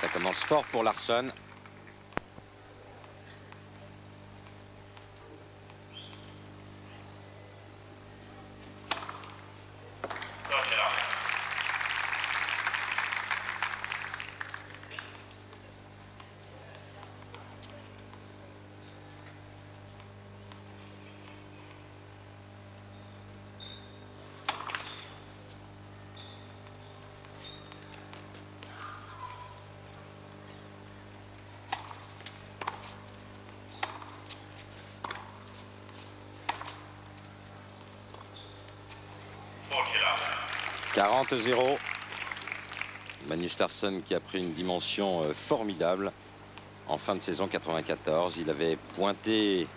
Ça commence fort pour Larsson. « 40-0 ». Magnus Larsson qui a pris une dimension formidable en fin de saison 94. Il avait pointé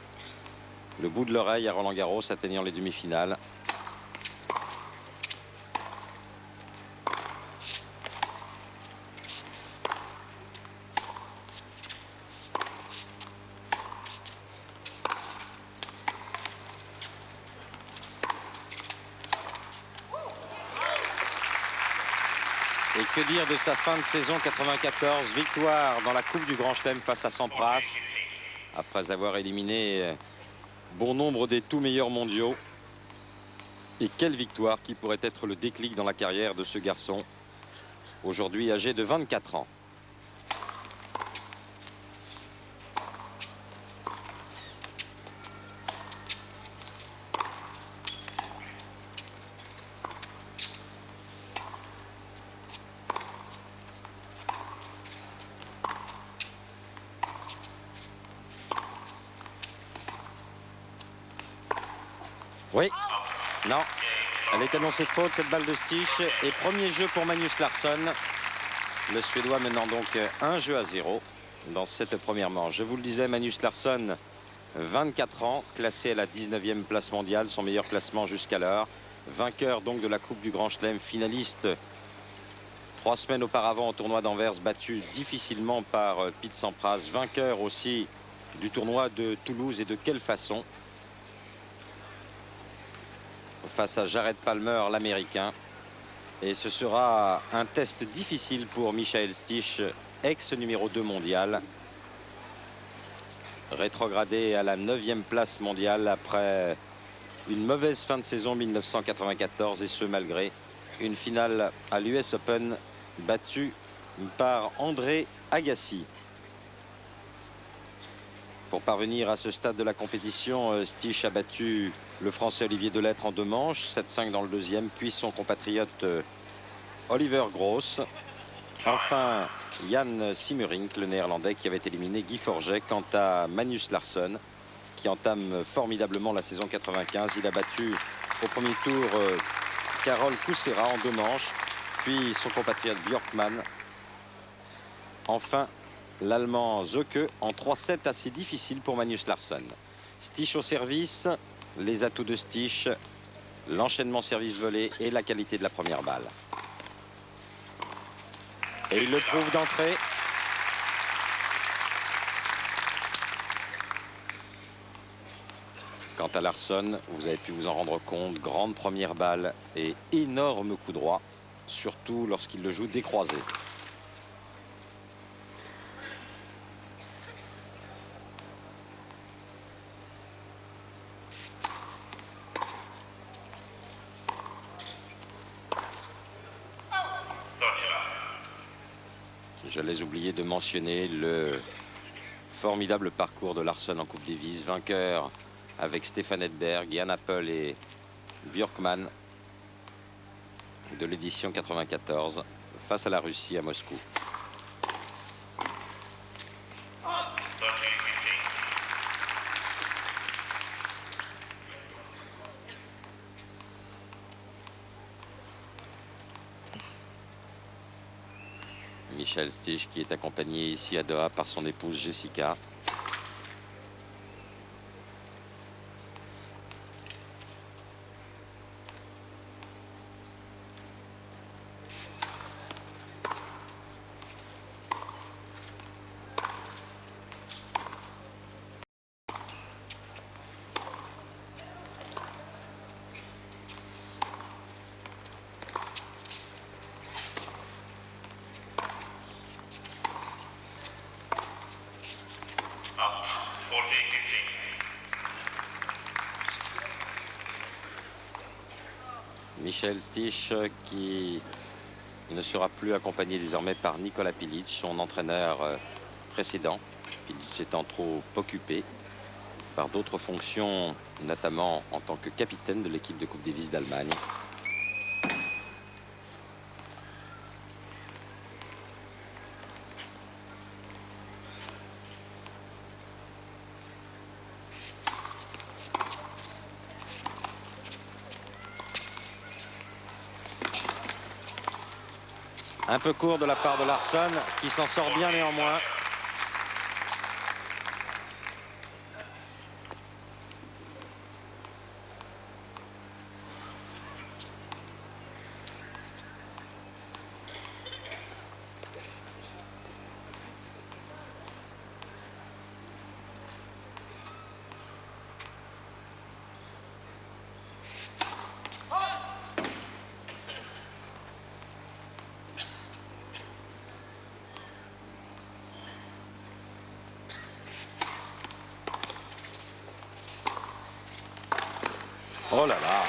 le bout de l'oreille à Roland Garros, atteignant les demi-finales. Et que dire de sa fin de saison 94, victoire dans la Coupe du Grand Chelem face à Sampras, après avoir éliminé bon nombre des tout meilleurs mondiaux. Et quelle victoire qui pourrait être le déclic dans la carrière de ce garçon, aujourd'hui âgé de 24 ans. Oui, non, elle est annoncée faute, cette balle de Stich. Et premier jeu pour Magnus Larsson. Le Suédois menant donc 1-0 dans cette première manche. Je vous le disais, Magnus Larsson, 24 ans, classé à la 19e place mondiale, son meilleur classement jusqu'alors. Vainqueur donc de la Coupe du Grand Chelem, finaliste 3 semaines auparavant au tournoi d'Anvers, battu difficilement par Pete Sampras. Vainqueur aussi du tournoi de Toulouse, et de quelle façon, face à Jared Palmer, l'Américain. Et ce sera un test difficile pour Michael Stich, ex numéro 2 mondial, rétrogradé à la 9e place mondiale après une mauvaise fin de saison 1994, et ce malgré une finale à l'US Open battue par André Agassi. Pour parvenir à ce stade de la compétition, Stich a battu le Français Olivier Delettre en 2 manches, 7-5 dans le deuxième, puis son compatriote Oliver Gross. Enfin, Jan Simmerink, le Néerlandais, qui avait éliminé Guy Forget. Quant à Magnus Larsson, qui entame formidablement la saison 95, il a battu au premier tour Carol Kucera en 2 manches, puis son compatriote Björkman. Enfin, l'Allemand Zöke en 3-7, assez difficile pour Magnus Larsson. Stich au service, les atouts de Stich, l'enchaînement service-volé et la qualité de la première balle. Et il le prouve d'entrée. Quant à Larsson, vous avez pu vous en rendre compte, grande première balle et énorme coup droit, surtout lorsqu'il le joue décroisé. J'allais oublier de mentionner le formidable parcours de Larsson en Coupe Davis, vainqueur avec Stefan Edberg, Jan Appel et Björkman de l'édition 94 face à la Russie à Moscou. Michael Stich qui est accompagné ici à Doha par son épouse Jessica. Michael Stich qui ne sera plus accompagné désormais par Nikola Pilic, son entraîneur précédent. Pilic étant trop occupé par d'autres fonctions, notamment en tant que capitaine de l'équipe de Coupe Davis d'Allemagne. Un peu court de la part de Larsson, qui s'en sort bien néanmoins. Oh là là!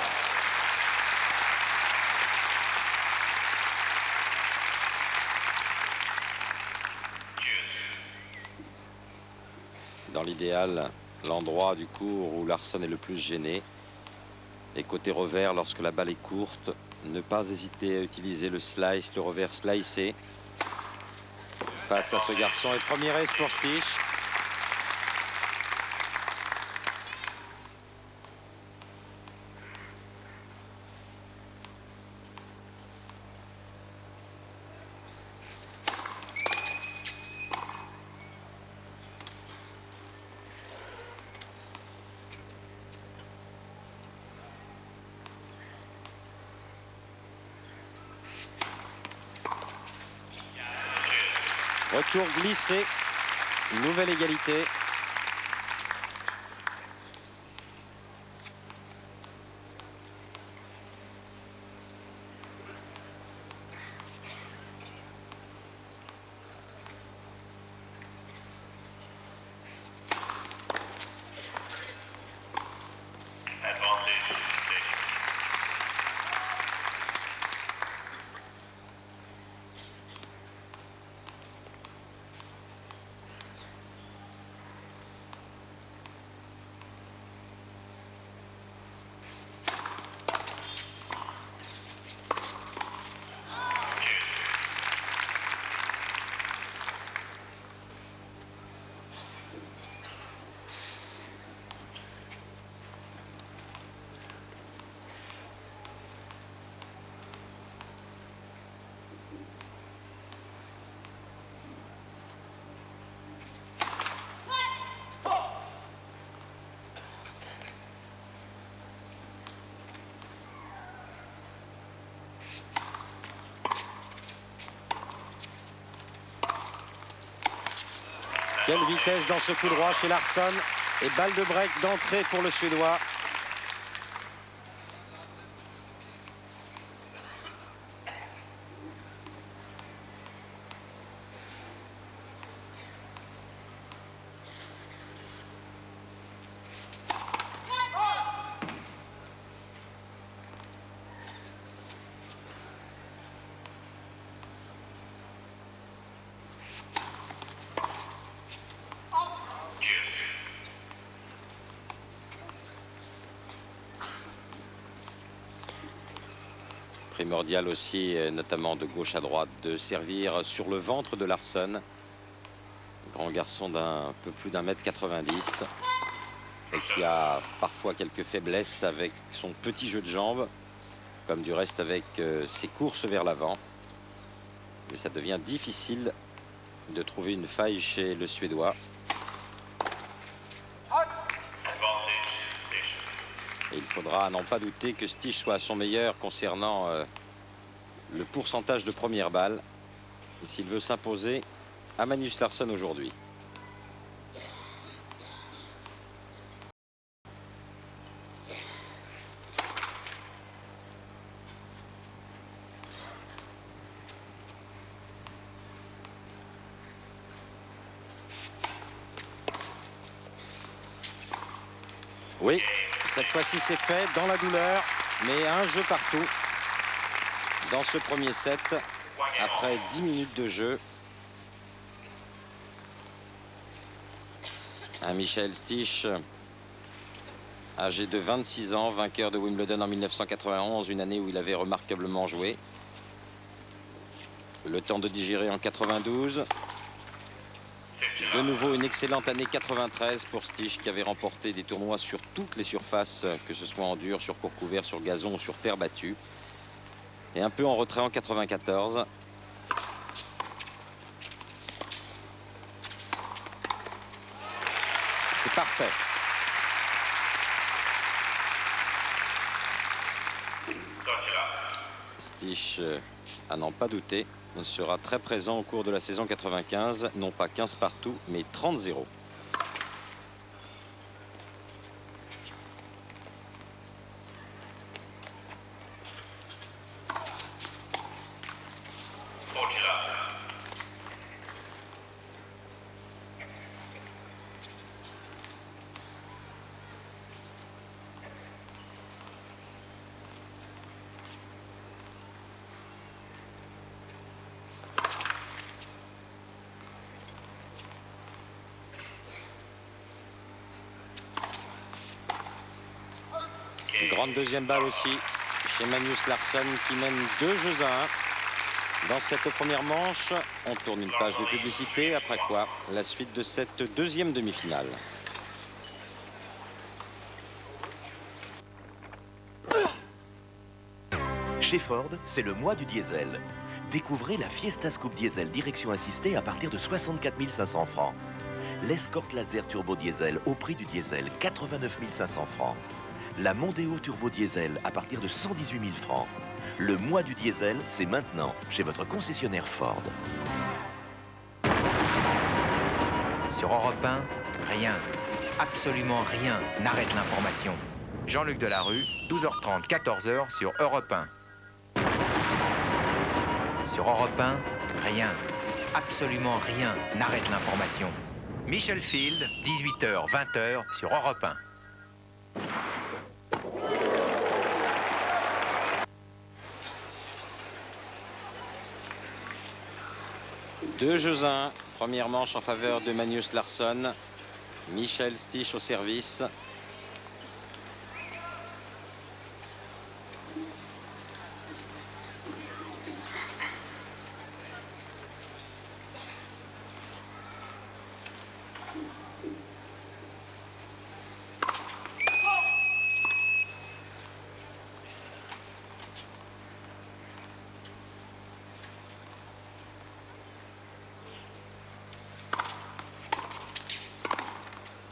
Dans l'idéal, l'endroit du court où Larsson est le plus gêné. Et côté revers, lorsque la balle est courte, ne pas hésiter à utiliser le slice, le revers slicé. Face à ce garçon, et premier ace pour Stich. Retour glissé, nouvelle égalité. Quelle vitesse dans ce coup droit chez Larsson. Et balle de break d'entrée pour le Suédois. Primordial aussi, notamment de gauche à droite, de servir sur le ventre de Larsson. Grand garçon d'un peu plus d'1,90 m et qui a parfois quelques faiblesses avec son petit jeu de jambes, comme du reste avec ses courses vers l'avant. Mais ça devient difficile de trouver une faille chez le Suédois. Et il faudra n'en pas douter que Stich soit à son meilleur concernant le pourcentage de première balle s'il veut s'imposer à Magnus Larsson aujourd'hui. Oui, cette fois-ci c'est fait dans la douleur. Mais un jeu partout dans ce premier set après 10 minutes de jeu. Un Michael Stich, âgé de 26 ans, vainqueur de Wimbledon en 1991, une année où il avait remarquablement joué. Le temps de digérer en 92. De nouveau une excellente année 93 pour Stich, qui avait remporté des tournois sur toutes les surfaces, que ce soit en dur, sur court couvert, sur gazon ou sur terre battue. Et un peu en retrait en 94. C'est parfait. Stich, à n'en pas douter, sera très présent au cours de la saison 95, non pas 15 partout, mais 30-0. Grande deuxième balle aussi chez Magnus Larsson, qui mène 2-1. Dans cette première manche, on tourne une page de publicité, après quoi la suite de cette deuxième demi-finale. Chez Ford, c'est le mois du diesel. Découvrez la Fiesta Scoop Diesel direction assistée à partir de 64 500 francs. L'Escort Laser Turbo Diesel au prix du diesel, 89 500 francs. La Mondeo Turbo Diesel à partir de 118 000 francs. Le mois du diesel, c'est maintenant chez votre concessionnaire Ford. Sur Europe 1, rien, absolument rien n'arrête l'information. Jean-Luc Delarue, 12h30, 14h sur Europe 1. Sur Europe 1, rien, absolument rien n'arrête l'information. Michel Field, 18h, 20h sur Europe 1. Deux jeux à 1. Première manche en faveur de Magnus Larsson. Michael Stich au service.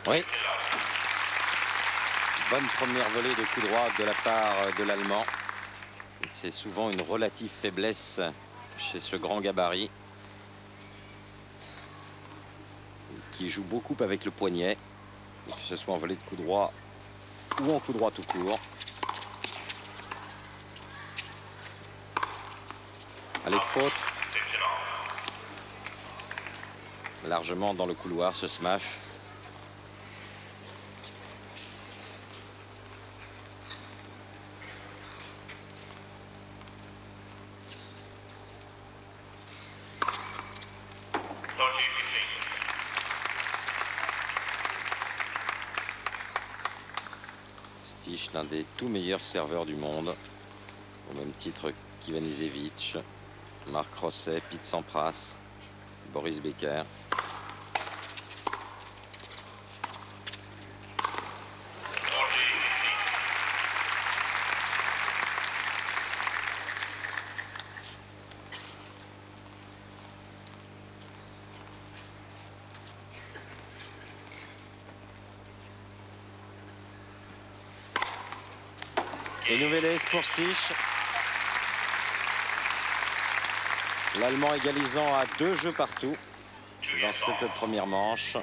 Oui. Bonne première volée de coup droit de la part de l'Allemand. C'est souvent une relative faiblesse chez ce grand gabarit, qui joue beaucoup avec le poignet, que ce soit en volée de coup droit ou en coup droit tout court. Allez, faute. Largement dans le couloir, ce smash. Stich, l'un des tout meilleurs serveurs du monde, au même titre qu'Ivanisevic, Marc Rosset, Pete Sampras, Boris Becker. Et nouvelle aise pour Stich. L'Allemand égalisant à 2 jeux partout dans cette première manche.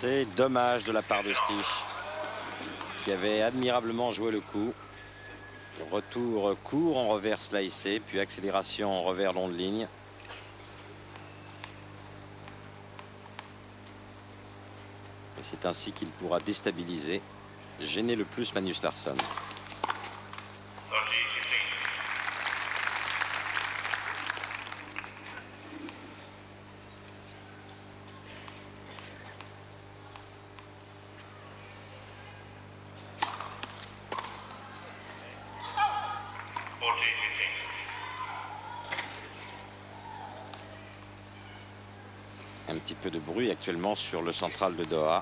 renversé. Dommage de la part de Stich, qui avait admirablement joué le coup. Retour court en revers slicé, puis accélération en revers long de ligne. Et c'est ainsi qu'il pourra déstabiliser, gêner le plus Magnus Larsson. Un petit peu de bruit actuellement sur le central de Doha.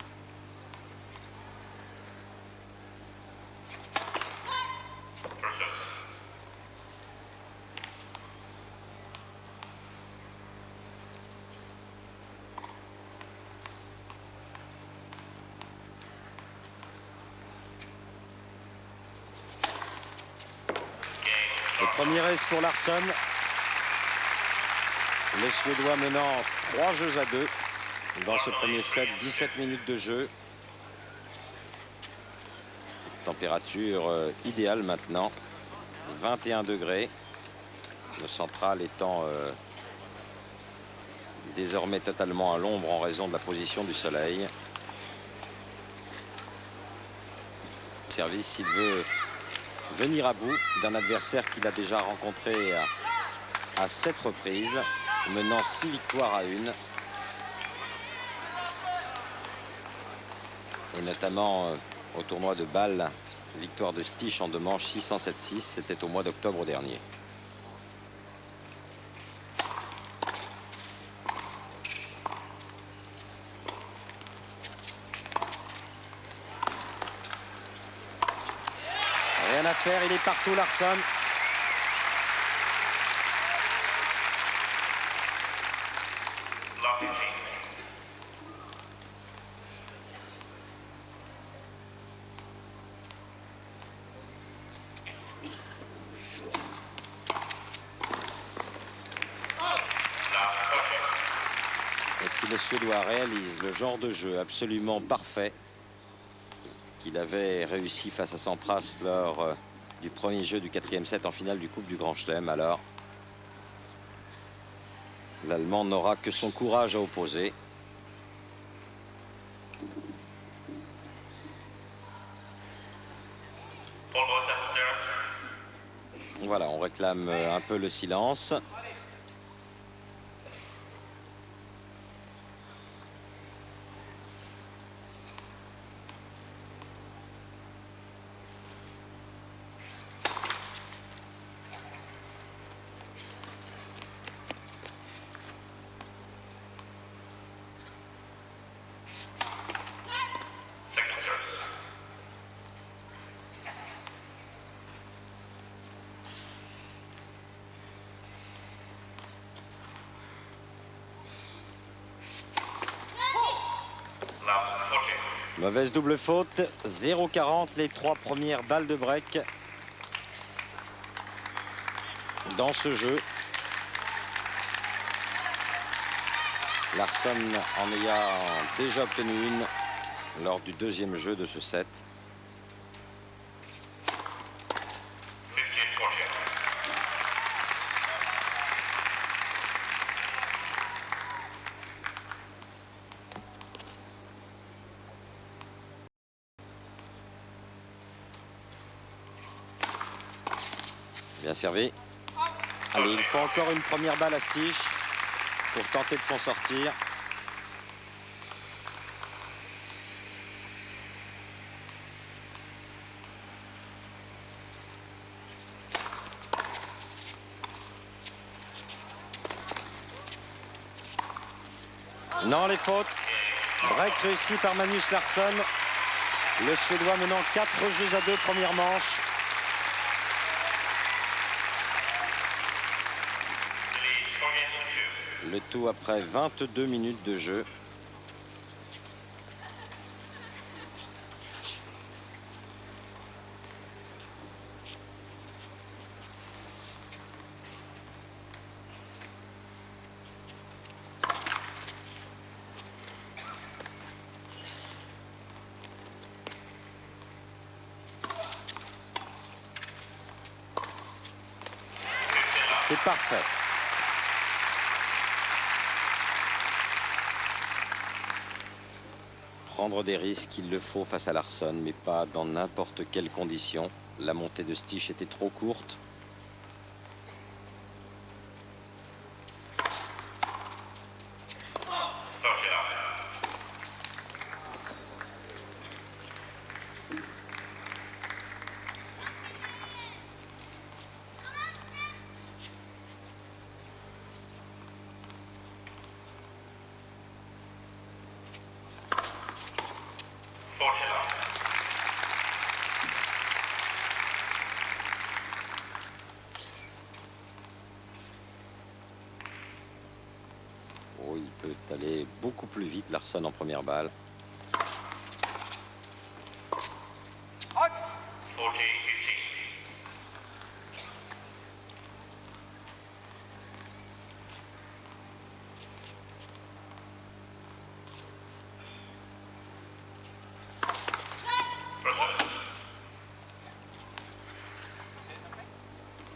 Le premier ace pour Larsson. Le Suédois menant 3-2 dans ce premier set, 17 minutes de jeu. Température idéale maintenant, 21 degrés. Le central étant désormais totalement à l'ombre en raison de la position du soleil. Service, s'il veut venir à bout d'un adversaire qu'il a déjà rencontré à 7 reprises, menant 6 victoires à 1. Et notamment au tournoi de Bâle, victoire de Stich en 2 manches 6-7-6, c'était au mois d'octobre dernier. Rien à faire, il est partout Larsson. Et si le Suédois réalise le genre de jeu absolument parfait qu'il avait réussi face à Sampras lors du premier jeu du 4e set en finale du Coupe du Grand Chelem, alors l'Allemand n'aura que son courage à opposer. Voilà, on réclame un peu le silence. Mauvaise double faute, 0,40 les 3 premières balles de break dans ce jeu. Larsson en ayant déjà obtenu une lors du 2e jeu de ce set. Bien servi. Allez, il faut encore une première balle à Stich pour tenter de s'en sortir. Non, les fautes. Break réussi par Magnus Larsson. Le Suédois menant 4-2 première manche. Le tout après 22 minutes de jeu. C'est parfait. Prendre des risques, il le faut face à Larsson, mais pas dans n'importe quelle condition. La montée de Stich était trop courte. Oh, il peut aller beaucoup plus vite, Larsson, en première balle.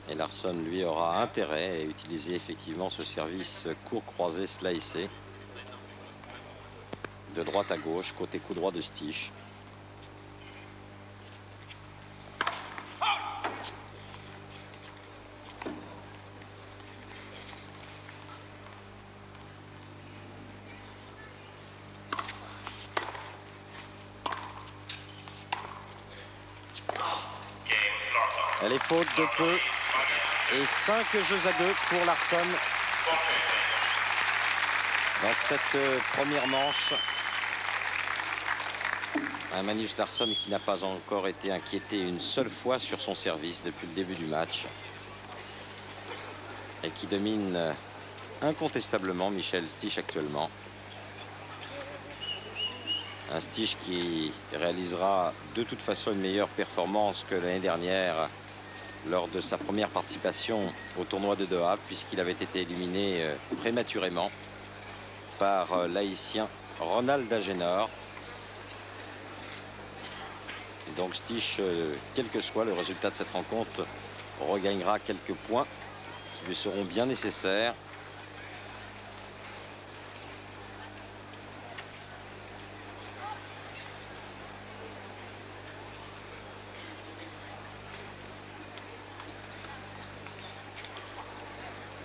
Et Larsson, lui, aura intérêt à utiliser effectivement ce service court croisé slicé. De droite à gauche, côté coup droit de Stich. Elle est faute de peu. Et 5 jeux à 2 pour Larsson dans cette première manche. Un Magnus Larsson qui n'a pas encore été inquiété une seule fois sur son service depuis le début du match. Et qui domine incontestablement Michael Stich actuellement. Un Stich qui réalisera de toute façon une meilleure performance que l'année dernière lors de sa première participation au tournoi de Doha, puisqu'il avait été éliminé prématurément par l'Haïtien Ronald Agenor. Donc Stich, quel que soit le résultat de cette rencontre, regagnera quelques points qui lui seront bien nécessaires.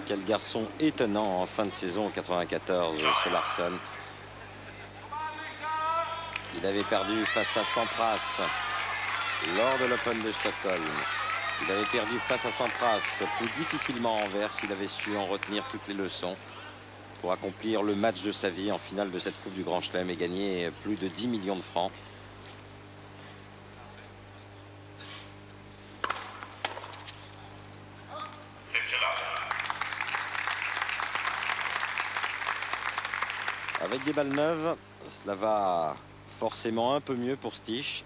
Quel garçon étonnant en fin de saison 94, ce Larsson. Il avait perdu face à Sampras lors de l'Open de Stockholm. Il avait perdu face à Sampras plus difficilement à Anvers. Il avait su en retenir toutes les leçons pour accomplir le match de sa vie en finale de cette Coupe du Grand Chelem et gagner plus de 10 millions de francs. Avec des balles neuves, cela va forcément un peu mieux pour Stich.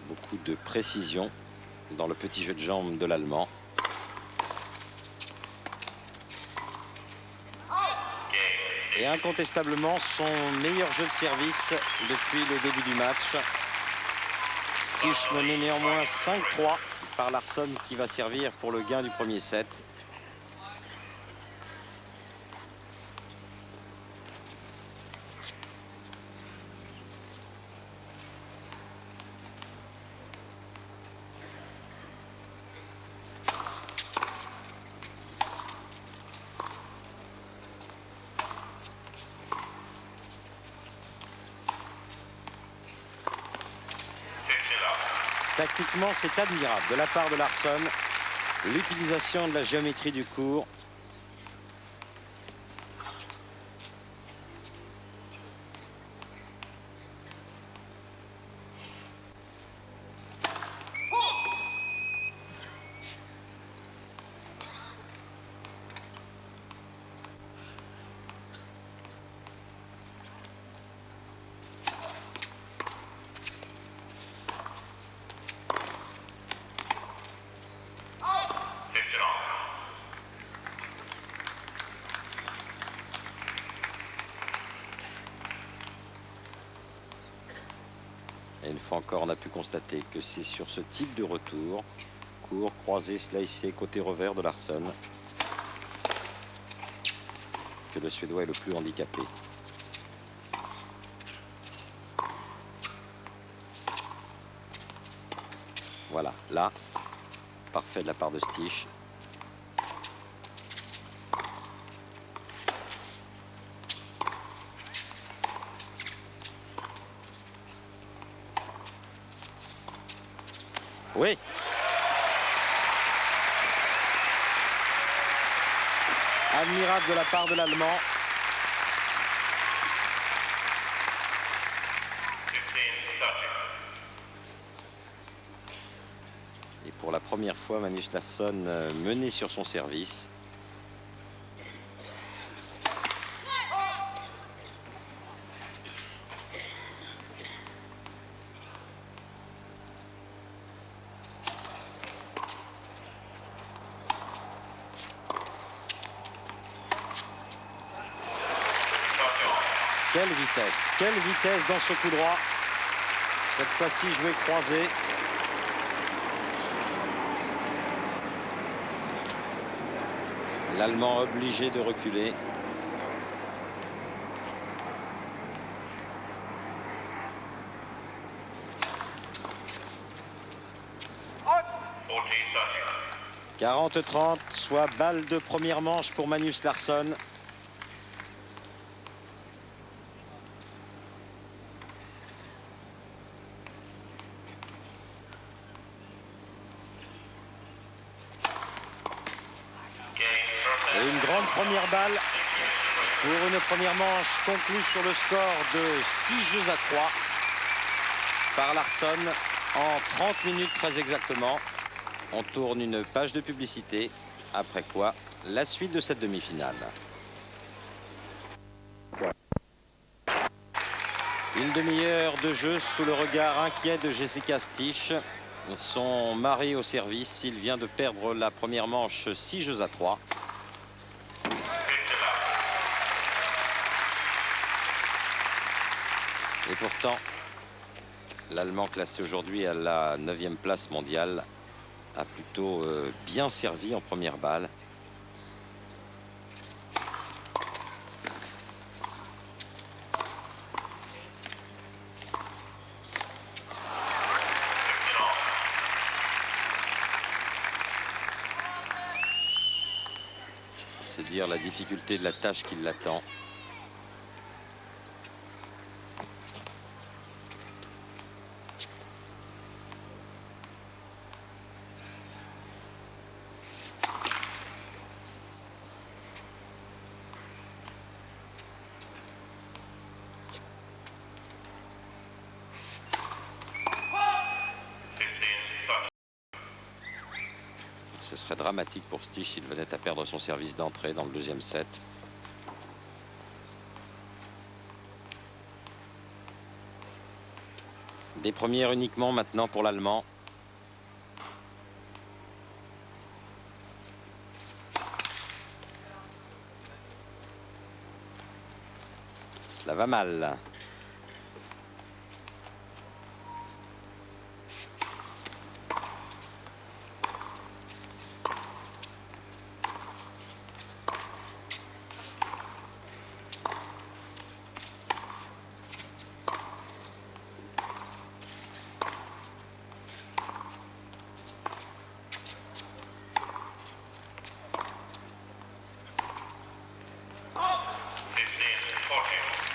Beaucoup de précision dans le petit jeu de jambes de l'Allemand. Et incontestablement son meilleur jeu de service depuis le début du match. Stich mené néanmoins 5-3 par Larsson qui va servir pour le gain du premier set. Tactiquement, c'est admirable de la part de Larsson l'utilisation de la géométrie du cours. Et une fois encore, on a pu constater que c'est sur ce type de retour, court, croisé, slicé, côté revers de Larsson, que le Suédois est le plus handicapé. Voilà, là, parfait de la part de Stich. Oui. Admirable de la part de l'Allemand. Et pour la première fois, Magnus Larsson mené sur son service. Quelle vitesse dans ce coup droit. Cette fois-ci joué croisé. L'Allemand obligé de reculer. « 40-30, soit balle de première manche pour Magnus Larsson. » Et une grande première balle pour une première manche conclue sur le score de 6-3 par Larsson en 30 minutes très exactement. On tourne une page de publicité, après quoi la suite de cette demi-finale. Une demi-heure de jeu sous le regard inquiet de Jessica Stich. Son mari au service, il vient de perdre la première manche 6-3. Et pourtant, l'Allemand classé aujourd'hui à la 9e place mondiale a plutôt bien servi en première balle. C'est dire la difficulté de la tâche qui l'attend. Ce serait dramatique pour Stich s'il venait à perdre son service d'entrée dans le deuxième set. Des premières uniquement maintenant pour l'Allemand. Cela va mal.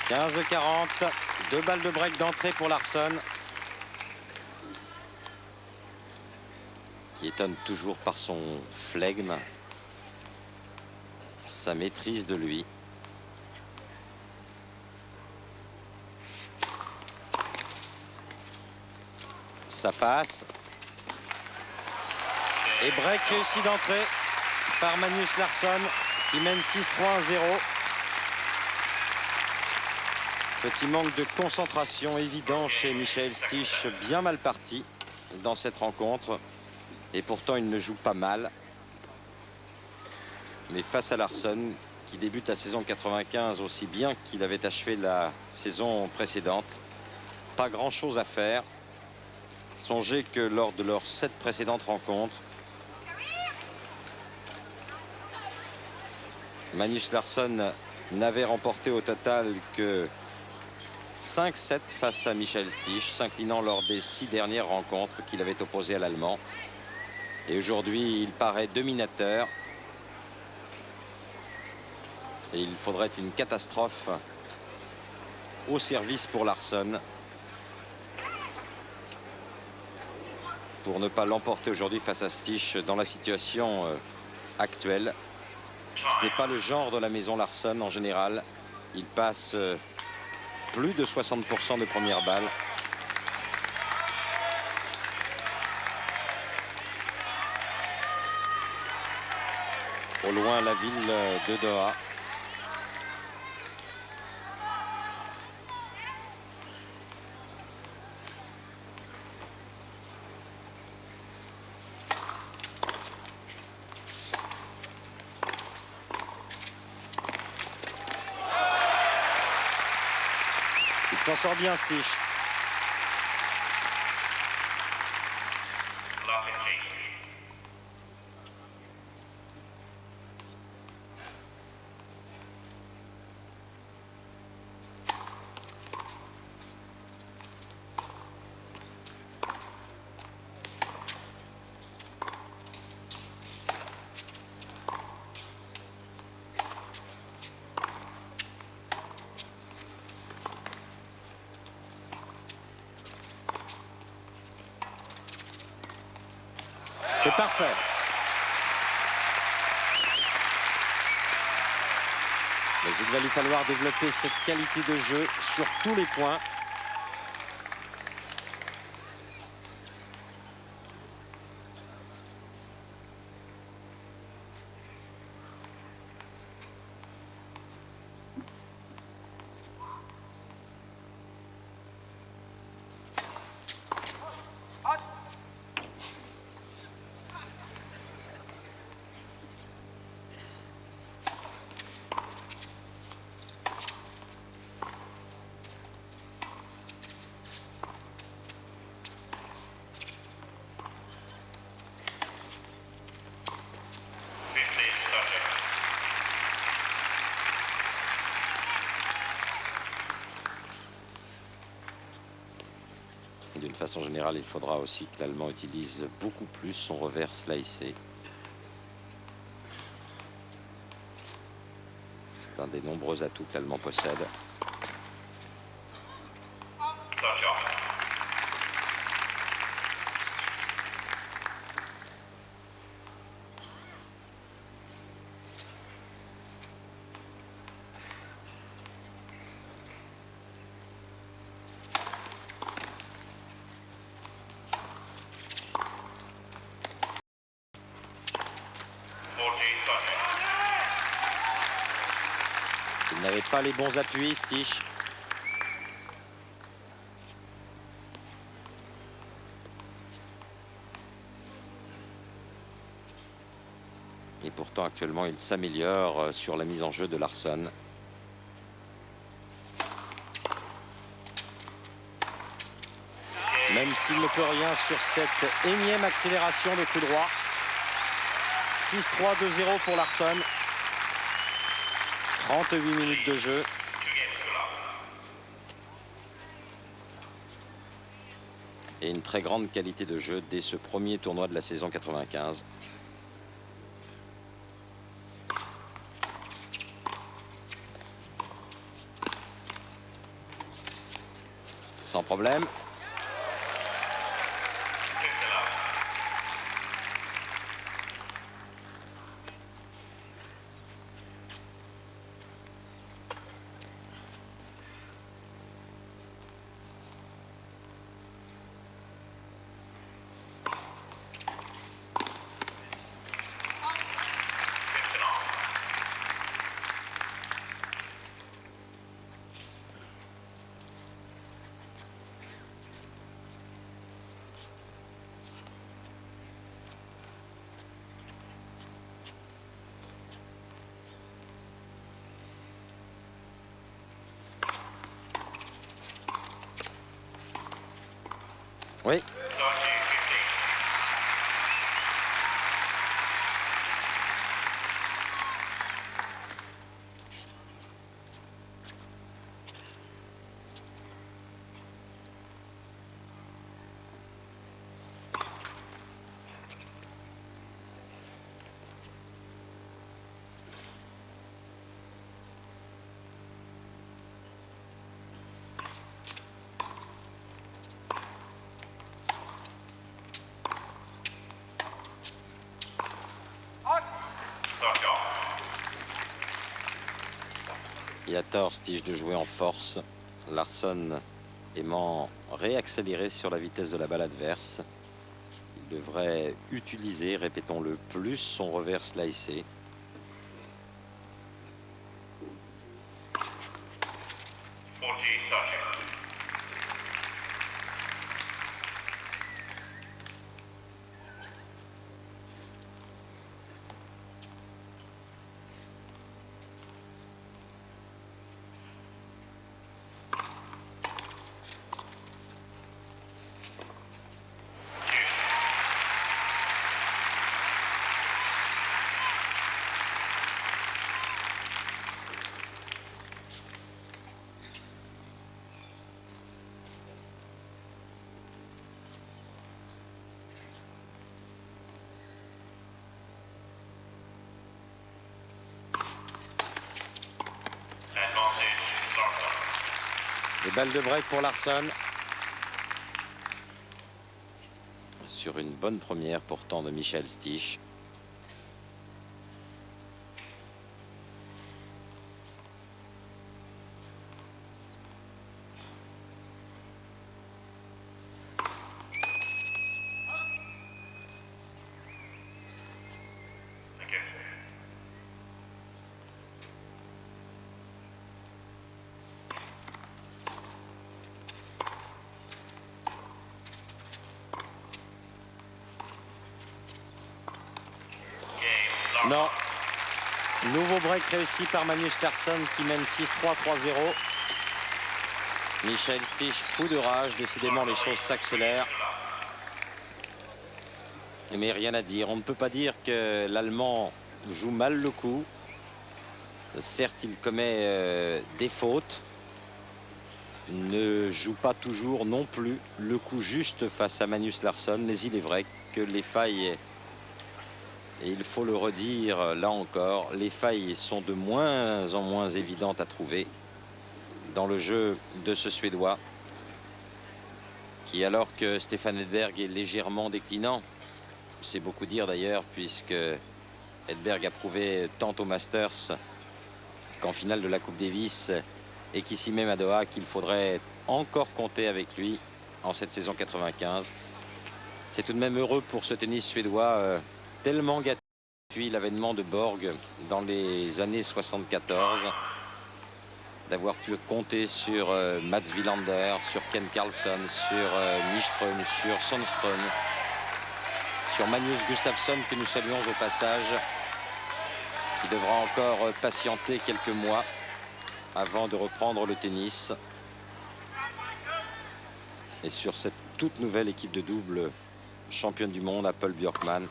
« 15-40, 2 balles de break d'entrée pour Larsson, qui étonne toujours par son flegme, sa maîtrise de lui. Ça passe. Et break réussi d'entrée par Magnus Larsson qui mène 6-3-1-0. Petit manque de concentration évident chez Michael Stich, bien mal parti dans cette rencontre. Et pourtant, il ne joue pas mal. Mais face à Larsson, qui débute la saison 95 aussi bien qu'il avait achevé la saison précédente, pas grand-chose à faire. Songez que lors de leurs 7 précédentes rencontres, Magnus Larsson n'avait remporté au total que 5-7 face à Michael Stich, s'inclinant lors des 6 dernières rencontres qu'il avait opposées à l'Allemand. Et aujourd'hui, il paraît dominateur. Et il faudrait une catastrophe au service pour Larsson pour ne pas l'emporter aujourd'hui face à Stich dans la situation actuelle. Ce n'est pas le genre de la maison Larsson en général. Il passe plus de 60% de première balle. Au loin, la ville de Doha. Il s'en sort bien, Stich. C'est parfait. Mais il va lui falloir développer cette qualité de jeu sur tous les points. D'une façon générale, il faudra aussi que l'Allemand utilise beaucoup plus son revers slicé. C'est un des nombreux atouts que l'Allemand possède. Il n'avait pas les bons appuis, Stich. Et pourtant, actuellement, il s'améliore sur la mise en jeu de Larsson. Même s'il ne peut rien sur cette énième accélération de coup droit. 6-3, 2-0 pour Larsson. 38 minutes de jeu. Et une très grande qualité de jeu dès ce premier tournoi de la saison 95. Sans problème. Oui. Il a tort, Stich, de jouer en force. Larsson aimant réaccélérer sur la vitesse de la balle adverse. Il devrait utiliser, répétons-le, plus son revers slicé. Les balles de break pour Larsson. Sur une bonne première pourtant de Michael Stich. Non. Nouveau break réussi par Magnus Larsson qui mène 6-3, 3-0. Michael Stich fou de rage. Décidément, les choses s'accélèrent. Mais rien à dire. On ne peut pas dire que l'Allemand joue mal le coup. Certes, il commet des fautes. Ne joue pas toujours non plus le coup juste face à Magnus Larsson. Mais il est vrai que les failles... Et il faut le redire, là encore, les failles sont de moins en moins évidentes à trouver dans le jeu de ce Suédois, qui, alors que Stefan Edberg est légèrement déclinant, c'est beaucoup dire d'ailleurs, puisque Edberg a prouvé tant au Masters qu'en finale de la Coupe Davis et qu'ici même à Doha qu'il faudrait encore compter avec lui en cette saison 95. C'est tout de même heureux pour ce tennis suédois tellement gâté depuis l'avènement de Borg dans les années 74, d'avoir pu compter sur Mats Wilander, sur Ken Carlson, sur Nyström, sur Sandström, sur Magnus Gustafsson que nous saluons au passage, qui devra encore patienter quelques mois avant de reprendre le tennis. Et sur cette toute nouvelle équipe de double championne du monde, Paul Bjorkman.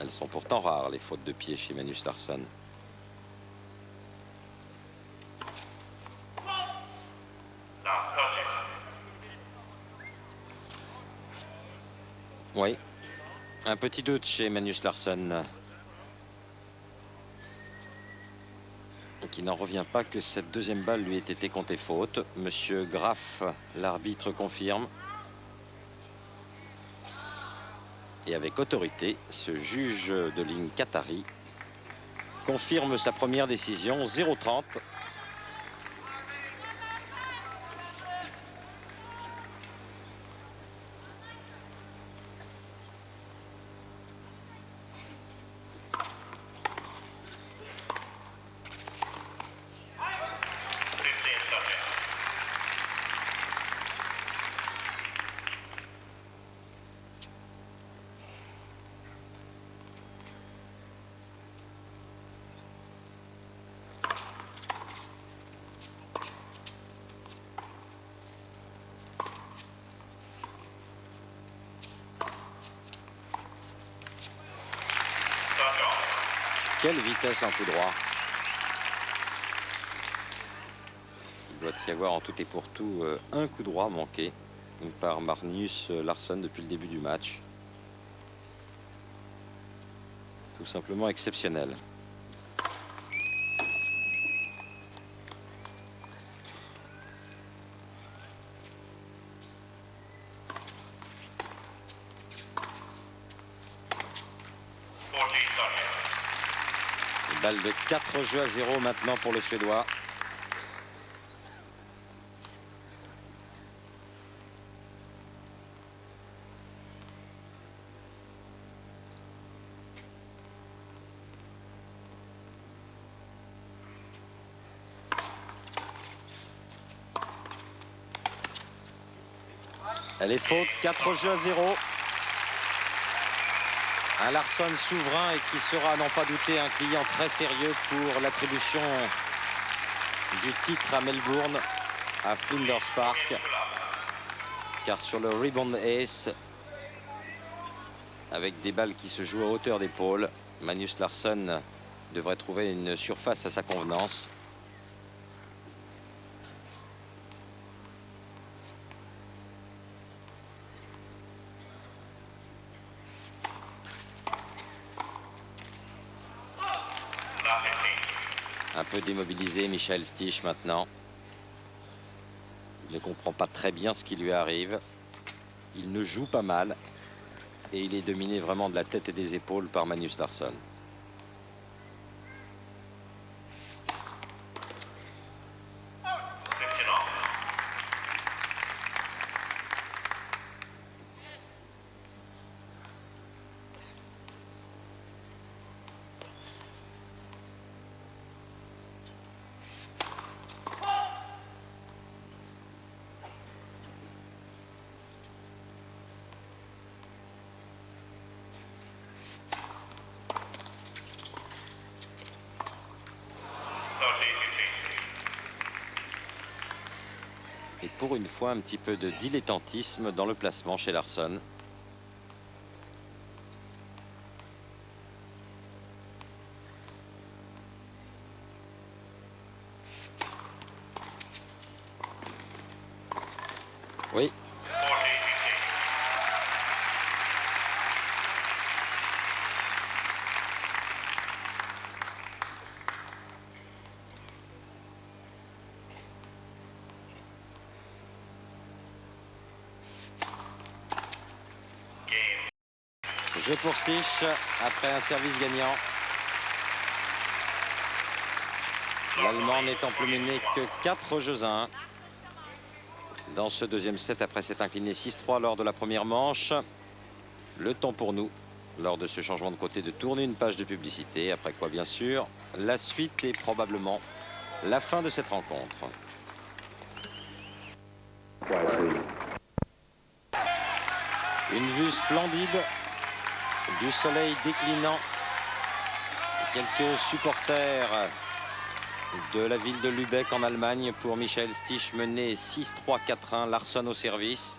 Elles sont pourtant rares, les fautes de pied chez Magnus Larsson. Oui, un petit doute chez Magnus Larsson, qui n'en revient pas que cette deuxième balle lui ait été comptée faute. Monsieur Graf, l'arbitre, confirme. Et avec autorité, ce juge de ligne qatari confirme sa première décision, 0-30. Quelle vitesse en coup droit. Il doit y avoir en tout et pour tout un coup droit manqué par Magnus Larsson depuis le début du match. Tout simplement exceptionnel. Une balle de 4 jeux à 0 maintenant pour le Suédois. Elle est faute, 4 jeux à 0. Un Larsson souverain et qui sera, à n'en pas douter, un client très sérieux pour l'attribution du titre à Melbourne, à Flinders Park. Car sur le rebound ace, avec des balles qui se jouent à hauteur d'épaule, Magnus Larsson devrait trouver une surface à sa convenance. Un peu démobilisé, Michael Stich maintenant. Il ne comprend pas très bien ce qui lui arrive. Il ne joue pas mal. Et il est dominé vraiment de la tête et des épaules par Magnus Larsson. Et pour une fois, un petit peu de dilettantisme dans le placement chez Larsson. Oui. Jeu pour Stich après un service gagnant. L'Allemand n'étant plus mené que 4 jeux à 1 dans ce deuxième set après s'être incliné 6-3 lors de la première manche. Le temps pour nous, lors de ce changement de côté, de tourner une page de publicité. Après quoi, bien sûr, la suite est probablement la fin de cette rencontre. Une vue splendide du soleil déclinant. Quelques supporters de la ville de Lübeck en Allemagne pour Michael Stich, mené 6-3, 4-1, Larsson au service.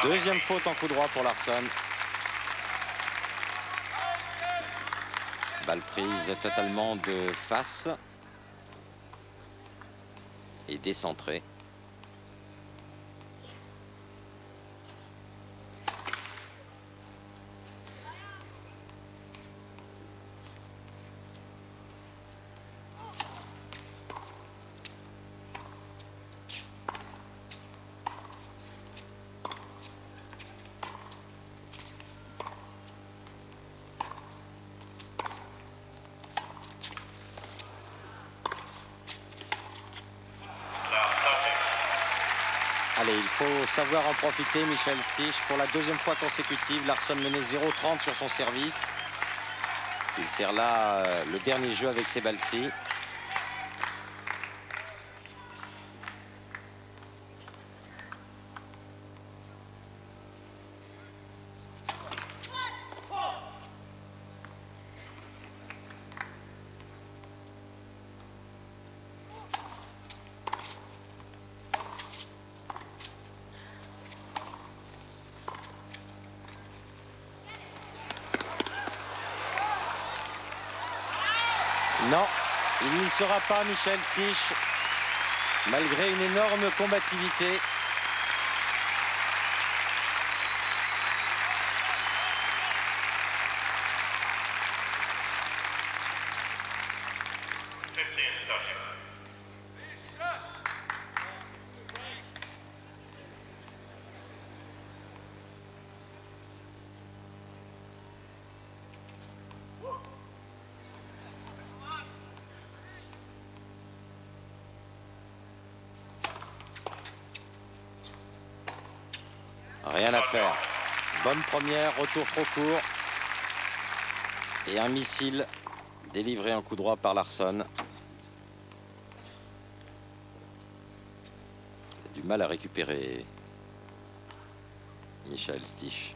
Deuxième faute en coup droit pour Larsson. Balle prise totalement de face et décentrée. Allez, il faut savoir en profiter, Michael Stich. Pour la deuxième fois consécutive, Larsson menait 0-30 sur son service. Il sert là le dernier jeu avec ses balles-ci. Non, il n'y sera pas, Michael Stich, malgré une énorme combativité. Rien à faire. Bonne première, retour trop court. Et un missile délivré en coup droit par Larsson. Il a du mal à récupérer Michael Stich.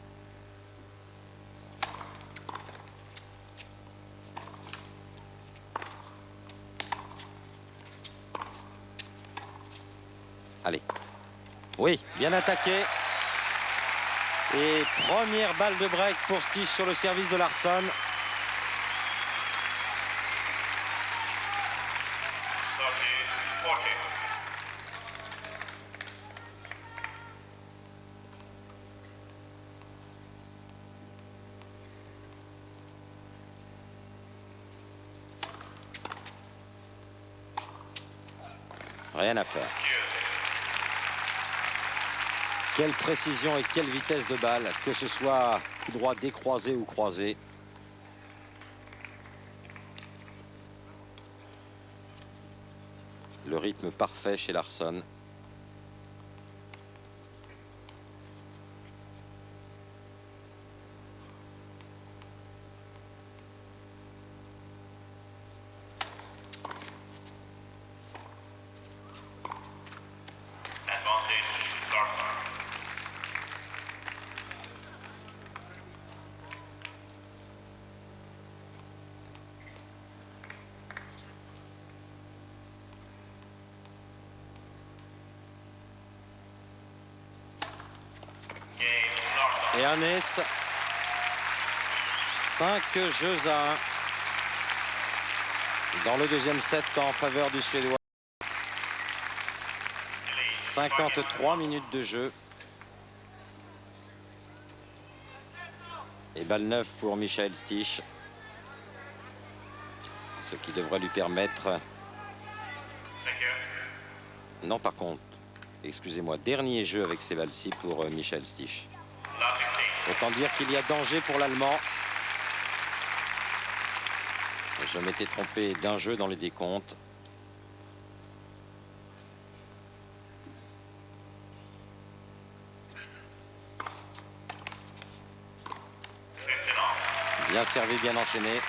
Allez. Oui, bien attaqué. Et première balle de break pour Stich sur le service de Larsson. Rien à faire. Quelle précision et quelle vitesse de balle, que ce soit coup droit décroisé ou croisé. Le rythme parfait chez Larsson. Et un ace. 5 jeux à 1 dans le deuxième set en faveur du Suédois. 53 minutes de jeu. Et balle neuve pour Michael Stich. Ce qui devrait lui permettre... Non, par contre, excusez-moi, dernier jeu avec ces balles-ci pour Michael Stich. Autant dire qu'il y a danger pour l'Allemand. Je m'étais trompé d'un jeu dans les décomptes. Bien servi, bien enchaîné.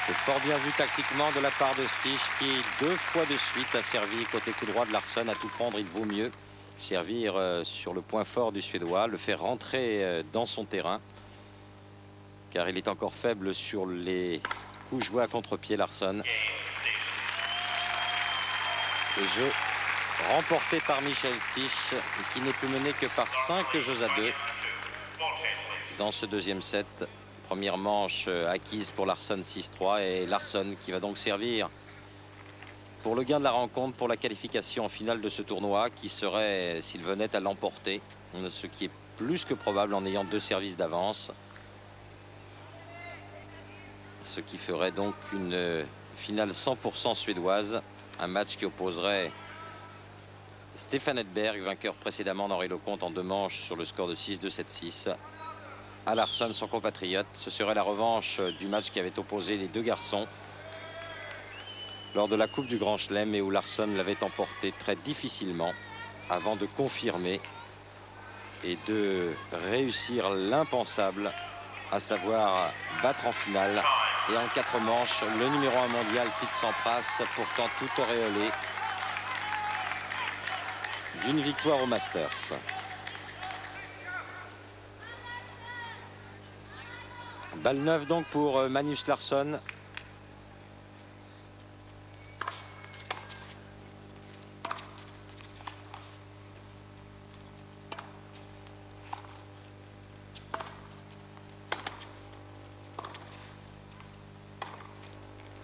C'est fort bien vu tactiquement de la part de Stich qui 2 fois de suite a servi côté coup droit de Larsson. À tout prendre, il vaut mieux servir sur le point fort du Suédois, le faire rentrer dans son terrain, car il est encore faible sur les coups joués à contre-pied, Larsson. Et jeu remporté par Michael Stich, qui n'est plus mené que par 5 jeux à 2 dans ce deuxième set. Première manche acquise pour Larsson 6-3 et Larsson qui va donc servir pour le gain de la rencontre, pour la qualification en finale de ce tournoi qui serait, s'il venait à l'emporter, ce qui est plus que probable en ayant 2 services d'avance. Ce qui ferait donc une finale 100% suédoise, un match qui opposerait Stefan Edberg, vainqueur précédemment d'Henri Lecomte en 2 manches sur le score de 6-2, 7-6. À Larsson, son compatriote. Ce serait la revanche du match qui avait opposé les 2 garçons. lors de la Coupe du Grand Chelem et où Larsson l'avait emporté très difficilement avant de confirmer et de réussir l'impensable, à savoir battre en finale et en 4 manches le numéro 1 mondial Pete Sampras, pourtant tout auréolé d'une victoire au Masters. Balle neuve donc pour Magnus Larsson.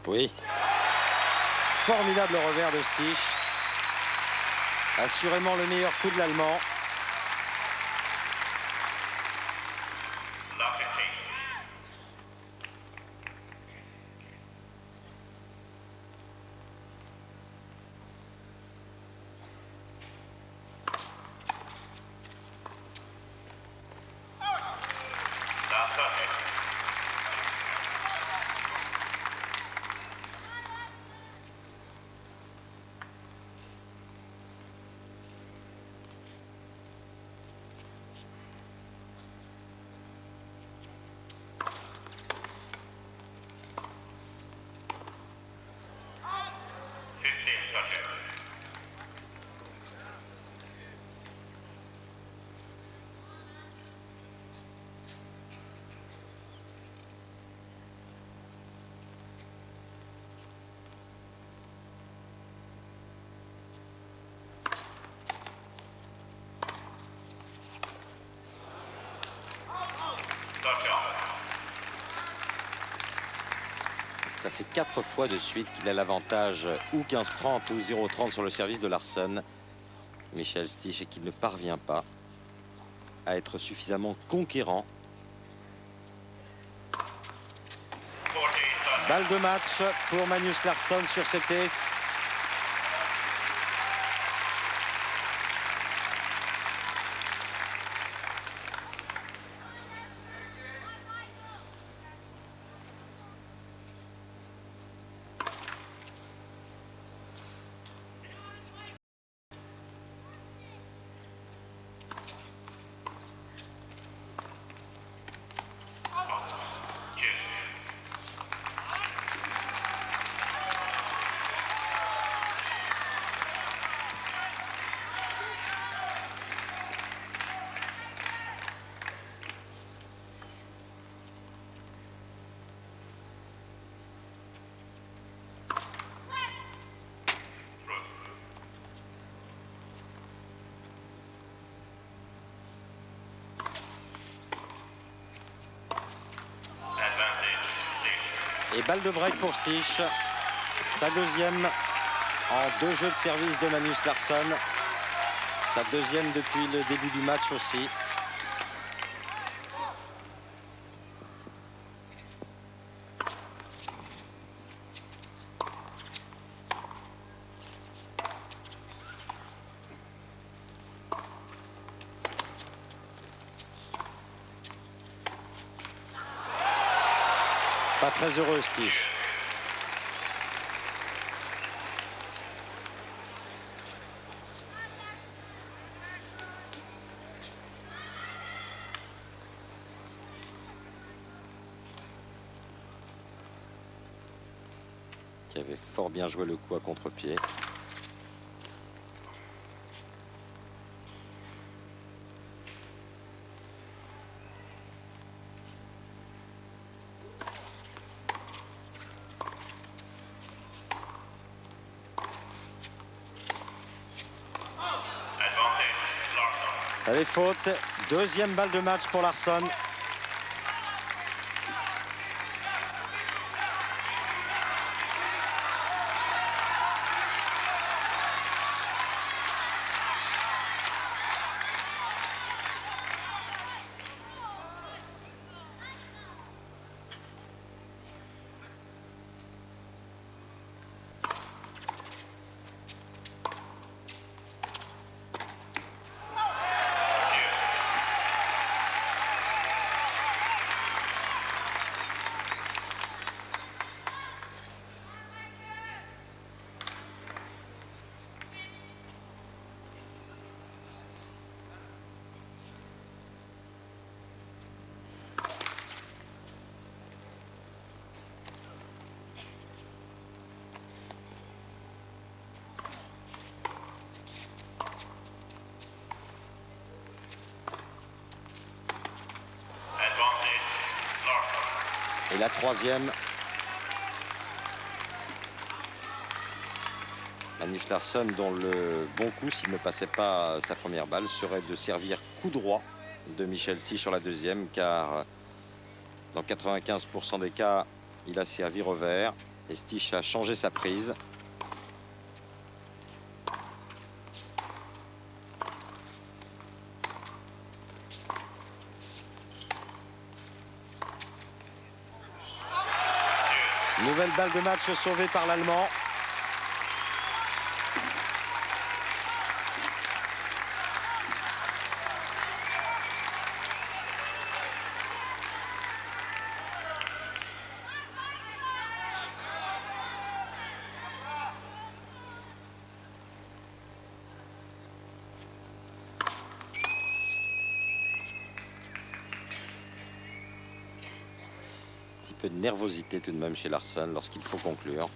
Oui. Formidable revers de Stich. Assurément le meilleur coup de l'Allemand. Ça fait 4 fois de suite qu'il a l'avantage ou 15-30 ou 0-30 sur le service de Larsson. Michael Stich, et qu'il ne parvient pas à être suffisamment conquérant. Balle de match pour Magnus Larsson sur cet ace. Et balle de break pour Stich. Sa deuxième en 2 jeux de service de Magnus Larsson. Sa deuxième depuis le début du match aussi. Pas très heureux, Stich. Qui avait fort bien joué le coup à contre-pied. Allez, faute. Deuxième balle de match pour Larsson. Et la troisième. Magnus Larsson, dont le bon coup, s'il ne passait pas sa première balle, serait de servir coup droit de Michel Stich sur la deuxième, car dans 95% des cas, il a servi revers. Et Stich a changé sa prise. Nouvelle balle de match sauvée par l'Allemand. De nervosité tout de même chez Larsson lorsqu'il faut conclure.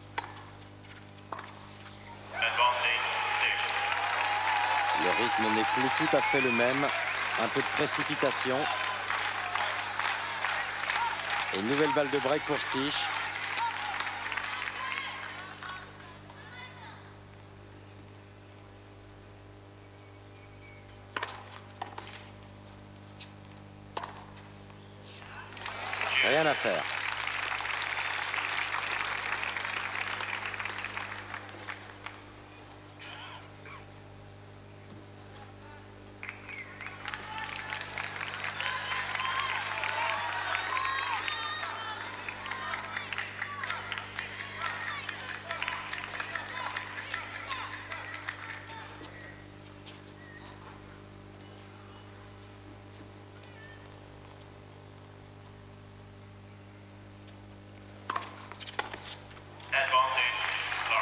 Le rythme n'est plus tout à fait le même. Un peu de précipitation. Et nouvelle balle de break pour Stich. Rien à faire.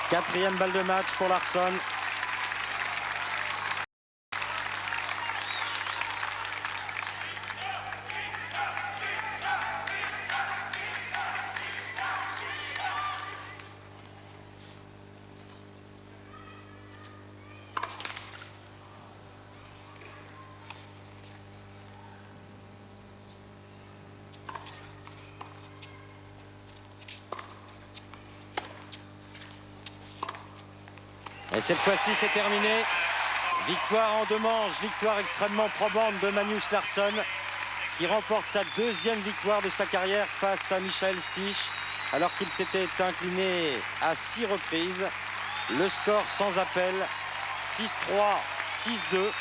Quatrième balle de match pour Larsson. Et cette fois-ci, c'est terminé. Victoire en 2 manches, victoire extrêmement probante de Magnus Larsson, qui remporte sa deuxième victoire de sa carrière face à Michael Stich, alors qu'il s'était incliné à 6 reprises. Le score sans appel, 6-3, 6-2,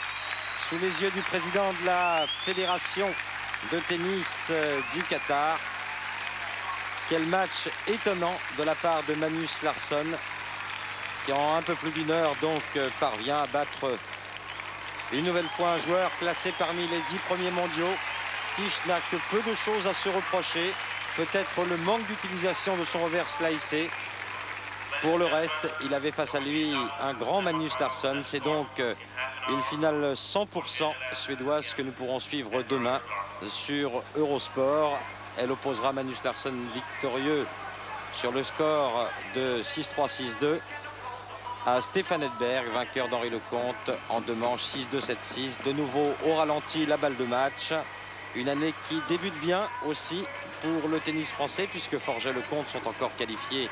sous les yeux du président de la Fédération de tennis du Qatar. Quel match étonnant de la part de Magnus Larsson, qui en un peu plus d'1 heure donc parvient à battre une nouvelle fois un joueur classé parmi les 10 premiers mondiaux. Stich n'a que peu de choses à se reprocher, peut-être le manque d'utilisation de son revers slicé. Pour le reste, il avait face à lui un grand Magnus Larsson. C'est donc une finale 100% suédoise que nous pourrons suivre demain sur Eurosport. Elle opposera Magnus Larsson victorieux sur le score de 6-3, 6-2 à Stefan Edberg, vainqueur d'Henri Lecomte en 2 manches, 6-2, 7-6. De nouveau au ralenti la balle de match. Une année qui débute bien aussi pour le tennis français, puisque Forget et Lecomte sont encore qualifiés.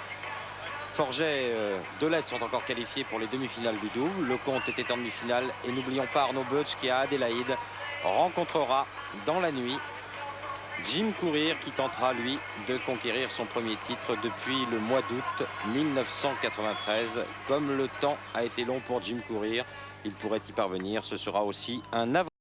Forget, Delette sont encore qualifiés pour les demi-finales du double. Lecomte était en demi-finale. Et n'oublions pas Arnaud Butch qui à Adélaïde rencontrera dans la nuit Jim Courier, qui tentera lui de conquérir son premier titre depuis le mois d'août 1993. Comme le temps a été long pour Jim Courier, il pourrait y parvenir. Ce sera aussi un avantage.